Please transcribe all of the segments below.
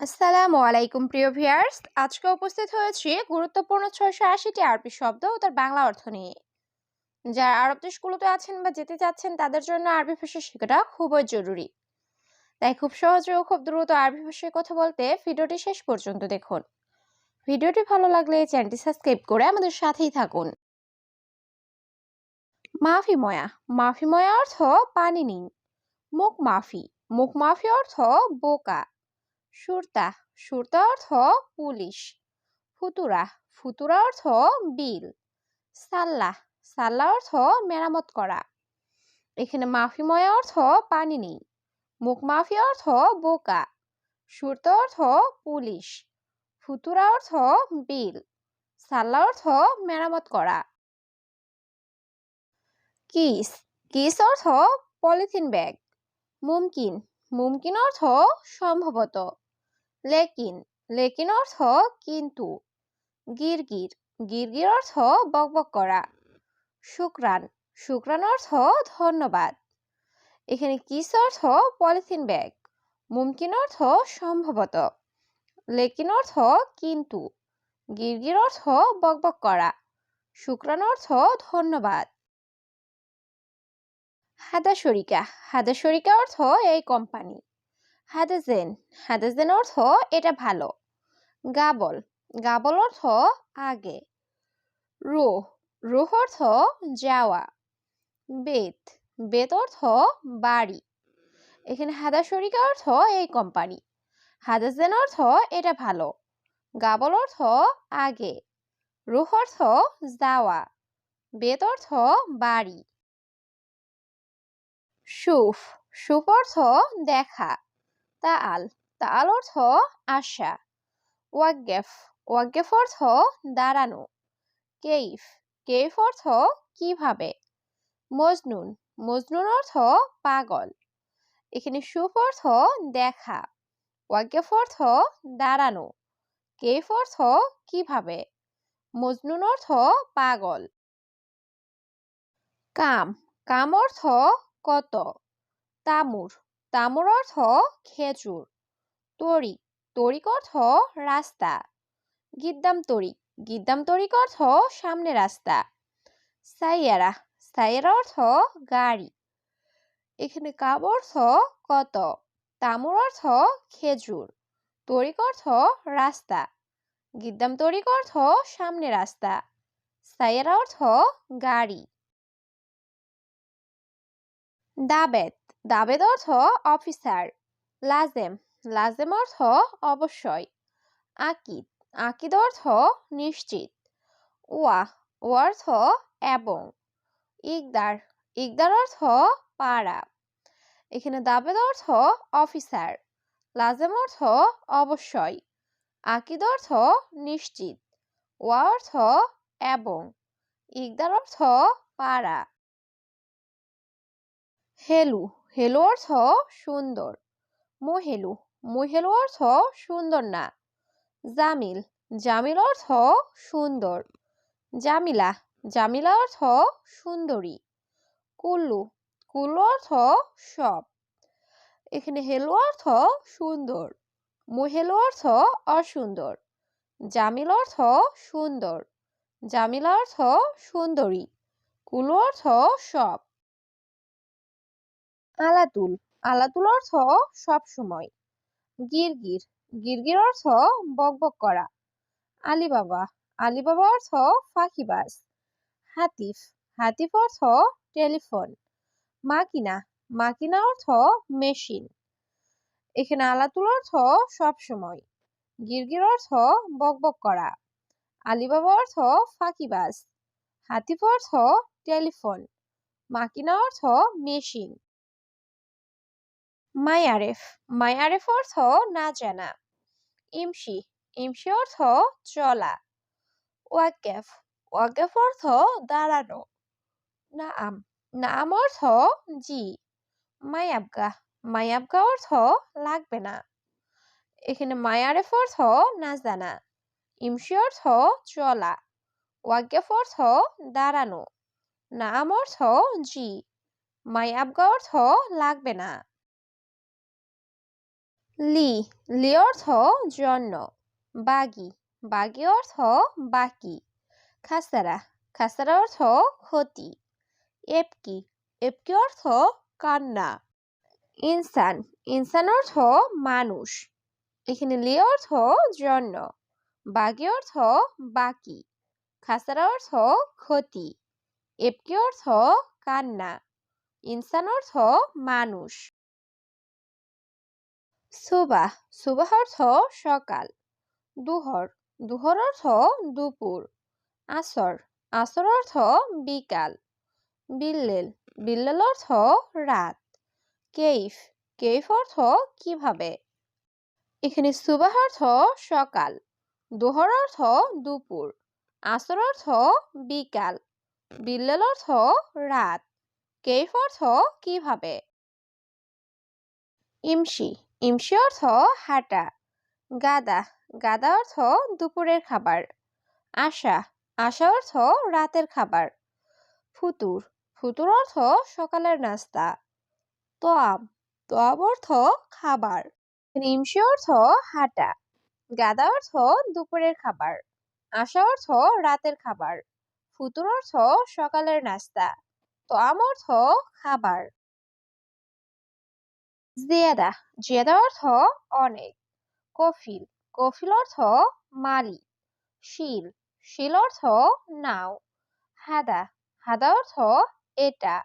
আসসালামু আলাইকুম প্রিয় ভিউয়ার্স, আজকে উপস্থিত হয়েছি গুরুত্বপূর্ণ 680টি আরবি শব্দ ও তার বাংলা অর্থ নিয়ে। যারা আরব দেশগুলোতে আছেন বা যেতে চাচ্ছেন তাদের জন্য আরবি ভাষা শেখাটা খুবই জরুরি। তাই খুব সহজে ও খুব দ্রুত আরবি ভাষায় কথা বলতে ভিডিওটি শেষ পর্যন্ত দেখুন। ভিডিওটি ভালো লাগলে চ্যানেলটি সাবস্ক্রাইব করে আমাদের সাথেই থাকুন। মাফি ময়া, মাফি ময়া অর্থ পানি নিন। মুখ মাফি, মুখ মাফি অর্থ বোকা। সুরতা, সুরতা অর্থ পুলিশ। ফুতুরা, ফুতুরা অর্থ বিল। সাল্লাহ, সাল্লাহ অর্থ মেরামত করা। এখানে মাফিময় অর্থ পানি নেই। মুখ মাফি অর্থ বোকা। সুরত অর্থ পুলিশ। ফুতুরা অর্থ বিল। সাল্লাহ অর্থ মেরামত করা। কিস, কিস অর্থ পলিথিন ব্যাগ। মুমকিন, মুমকিন অর্থ সম্ভবত। লেকিন, লেকিন অর্থ কিন্তু। গিরগির, গিরগির অর্থ বকবক করা। শুক্রান, শুক্রান অর্থ ধন্যবাদ। এখানে কিস অর্থ পলিথিন ব্যাগ। মুমকিন অর্থ সম্ভবত। লেকিন অর্থ কিন্তু। গিরগির অর্থ বকবক করা। শুক্রান অর্থ ধন্যবাদ। হাদা শরিকা, হাদা শরিকা অর্থ এই কোম্পানি। হাদাজেন, হাদাজেন অর্থ এটা ভালো। গাবল, গাবল অর্থ আগে। রুহ, রুহ অর্থ যাওয়া। বেত, বেত অর্থ বাড়ি। এখানে হাদা শরিকা অর্থ এই কোম্পানি। হাদাজেন অর্থ এটা ভালো। গাবল অর্থ আগে। রুহ অর্থ যাওয়া। বেত অর্থ বাড়ি। সুফ, সুফ অর্থ দেখা। তাআল, তাআল অর্থ আশা। ওয়াকগেফ, ওয়াকগেফ অর্থ দাঁড়ানো। কেইফ, কেইফ অর্থ কিভাবে। মজনুন, মজনুন অর্থ পাগল। এখানে সুফ অর্থ দেখা। ওয়াকগেফ অর্থ দাঁড়ানো। কেইফ অর্থ কিভাবে। মজনুন অর্থ পাগল। কাম, কাম অর্থ কত। তামুর, তামুর অর্থ খেজুর। তরিক, তরিক অর্থ রাস্তা। গিদ্দাম তরিক, গিদ্দাম তরিক অর্থ সামনে রাস্তা। সাইয়ারা, সাইয়ারা অর্থ গাড়ি। এখানে কাম অর্থ কত। তামুর অর্থ খেজুর। তরিক অর্থ রাস্তা। গিদ্দাম তরিক অর্থ সামনে রাস্তা। সাইয়ারা অর্থ গাড়ি। দাবেত, দাবেত অর্থ অফিসার। লাজেম, লাজেম অর্থ অবশ্যই। আকিদ, আকিদ অর্থ নিশ্চিত। ওয়া, ও অর্থ এবং। ইকদার, ইকদার অর্থ পাড়া। এখানে দাবেদ অর্থ অফিসার। লাজেম অর্থ অবশ্যই। আকিদ অর্থ নিশ্চিত। ওয়া অর্থ এবং। ইকদার অর্থ পাড়া। হেলু, হেলু অর্থ সুন্দর। মহেলু, মহেলু অর্থ সুন্দর না। জামিল, জামিল অর্থ সুন্দর। জামিলা, জামিলা অর্থ সুন্দরী। কুল্লু, কুল্লু অর্থ সব। এখানে হেলু অর্থ সুন্দর। মহেলু অর্থ অসুন্দর। জামিল অর্থ সুন্দর। জামিলা অর্থ সুন্দরী। কুল্লু অর্থ সব। আলাতুল, আলাতুল অর্থ সব সময়। গিরগির, গিরগির অর্থ বকবক করা। আলিবাবা, আলিবাবা অর্থ ফাঁকিবাজ। হাতিফ, হাতিফ অর্থ টেলিফোন। মাকিনা, মাকিনা অর্থ মেশিন। এখানে আলাতুল অর্থ সব সময়। গিরগির অর্থ বকবক করা। আলিবাবা অর্থ ফাঁকিবাজ। হাতিফ অর্থ টেলিফোন। মাকিনা অর্থ মেশিন। মায়ারেফ, মায়ারেফ অর্থ না জানা। ইমসি, ইমসি অর্থ চলা। ওয়াকেফ, ওয়াকেফ অর্থ দাঁড়ানো। নাআম, নাআম অর্থ জি। মায়াবগা, মায়াবগা অর্থ লাগবে না। এখানে মায়ারেফ অর্থ না জানা। ইমসি অর্থ চলা। ওয়াকেফ অর্থ দাঁড়ানো। নাআম অর্থ জি। মায়াবগা অর্থ লাগবে না। লি লি অর্থ জন্য। বাগি বাগি অর্থ বাকি। খাসারা খাসারা অর্থ ক্ষতি। এপকি এপকি অর্থ কান্না। ইনসান ইনসান অর্থ মানুষ। এখানে লি অর্থ জন্য, বাগি অর্থ বাকি, খাসারা অর্থ ক্ষতি, এপকি অর্থ কান্না, ইনসান অর্থ মানুষ। সুবাহ সুবাহ অর্থ সকাল। দুহর দুহর অর্থ দুপুর। আসর আসর অর্থ বিকাল। বিল্লেল বিল্লেল অর্থ রাত। কেইফ কেইফ অর্থ কিভাবে। এখানে সুবাহ অর্থ সকাল, দুহর অর্থ দুপুর, আসর অর্থ বিকাল, বিল্লেল অর্থ রাত, কেইফ অর্থ কিভাবে। ইমসি ইমসি অর্থ হাঁটা। গাদা গাদা অর্থ দুপুরের খাবার। আশা আশা অর্থ রাতের খাবার। ফুতুর ফুতুর অর্থ সকালের নাস্তা। তোয়াব তোয়াব অর্থ খাবার। ইমসি অর্থ হাঁটা, গাদা অর্থ দুপুরের খাবার, আশা অর্থ রাতের খাবার, ফুতুর অর্থ সকালের নাস্তা, তোয়াম অর্থ খাবার। জিয়াদা জিয়াদা অর্থ অনেক। কফিল কফিল অর্থ মালিক। শিল শিল অর্থ নাও। হাদা হাদা অর্থ এটা।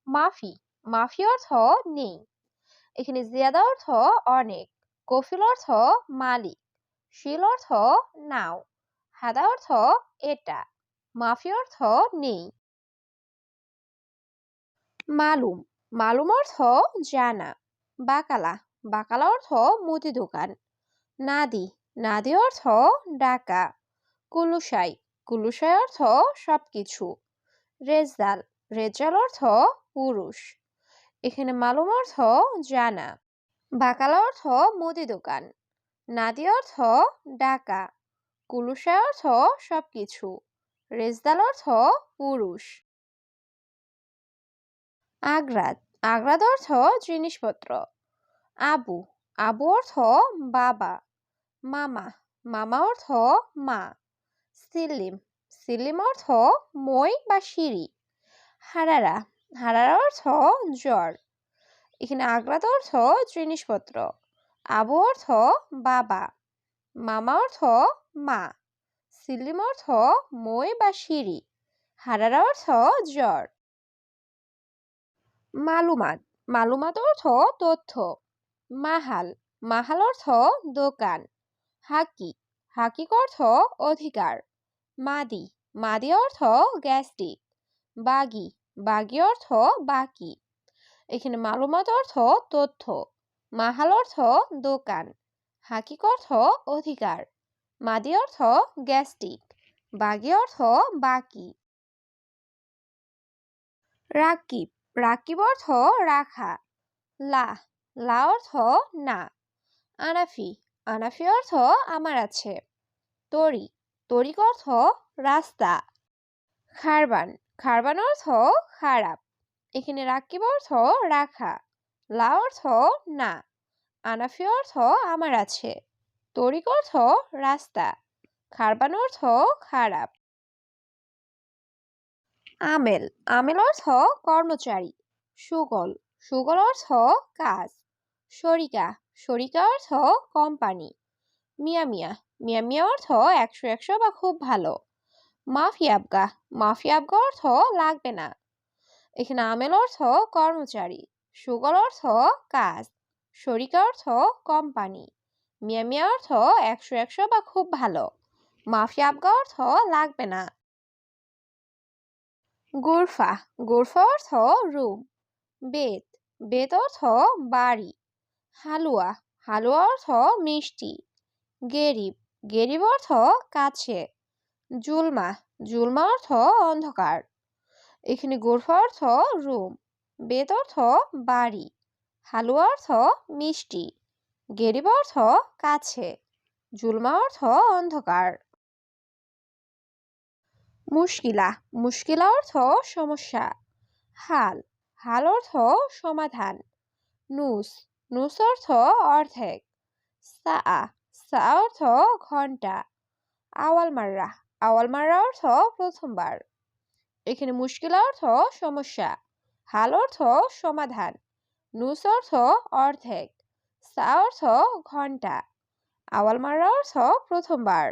মাফি মাফি অর্থ নেই। এখানে জিয়াদা অর্থ অনেক, কফিল অর্থ মালিক, শিল অর্থ নাও, হাদা অর্থ এটা, মাফি অর্থ নেই। মালুম মালুম অর্থ জানা। বাকালা বাকালা অর্থ মুদি দোকান। নাদি নাদি অর্থ ডাকা। কুলুসাই কুলুসাই অর্থ সবকিছু। রেজাল রেজাল অর্থ পুরুষ। এখানে মালুম অর্থ জানা, বাকালা অর্থ মুদি দোকান, নাদি অর্থ ডাকা, কুলুসাই অর্থ সবকিছু, রেজদাল অর্থ পুরুষ। আগ্রাদ আগ্রাদ অর্থ জিনিসপত্র। আবু আবু অর্থ বাবা। মামা মামা অর্থ মা। সিলিম সিলিম অর্থ মই বা সিঁড়ি। হারারা হারারা অর্থ জ্বর। এখানে আগ্রাদ অর্থ জিনিসপত্র, আবু অর্থ বাবা, মামা অর্থ মা, সিলিম অর্থ মই বা সিঁড়ি, হারারা অর্থ জ্বর। মালুমাত মালুমাত অর্থ তথ্য। মাহাল মাহাল অর্থ দোকান। হাকি হাকিক অর্থ অধিকার। মাদি মাদি অর্থ গ্যাস্ট্রিক। বাগি বাগি অর্থ বাকি। এখানে মালুমাত অর্থ তথ্য, মাহাল অর্থ দোকান, হাকিক অর্থ অধিকার, মাদি অর্থ গ্যাস্ট্রিক, বাগি অর্থ বাকি। রাকিব রাকিব অর্থ রাখা। লা লা অর্থ না। আনাফি আনাফি অর্থ আমার আছে। তরিক তরিক অর্থ রাস্তা। খারবান খারবান অর্থ খারাপ। এখানে রাকিব অর্থ রাখা, লা অর্থ না, আনাফি অর্থ আমার আছে, তরিক অর্থ রাস্তা, খারবান অর্থ খারাপ। আমেল আমেল অর্থ কর্মচারী। সুগল সুগল অর্থ কাজ। শরিকা শরিকা অর্থ কোম্পানি। মিয়া মিয়া মিয়া মিয়া অর্থ 100 বা খুব ভালো। মাফি আবগা মাফি আবগা অর্থ লাগবে না। এখানে আমেল অর্থ কর্মচারী, সুগল অর্থ কাজ, শরিকা অর্থ কোম্পানি, মিয়া মিয়া অর্থ 100 বা খুব ভালো, মাফি আবগা অর্থ লাগবে না। গুরফা গুরফা অর্থ রুম। বেত বেত অর্থ বাড়ি। হালুয়া হালুয়া অর্থ মিষ্টি। গেরিব গেরিব অর্থ কাছে। জুলমা জুলমা অর্থ অন্ধকার। এখানে গুরফা অর্থ রুম, বেত অর্থ বাড়ি, হালুয়া অর্থ মিষ্টি, গেরিব অর্থ কাছে, জুলমা অর্থ অন্ধকার। মুশকিলা মুশকিলা অর্থ সমস্যা। হাল হাল অর্থ সমাধান। নুস নুস অর্থ অর্ধেক। সা সা অর্থ ঘন্টা। আওয়াল মাররা অর্থ প্রথমবার। এখানে মুশকিল অর্থ সমস্যা। হাল অর্থ সমাধান। নুস অর্থ অর্ধেক। সা অর্থ ঘন্টা। আওয়াল মাররা অর্থ প্রথমবার।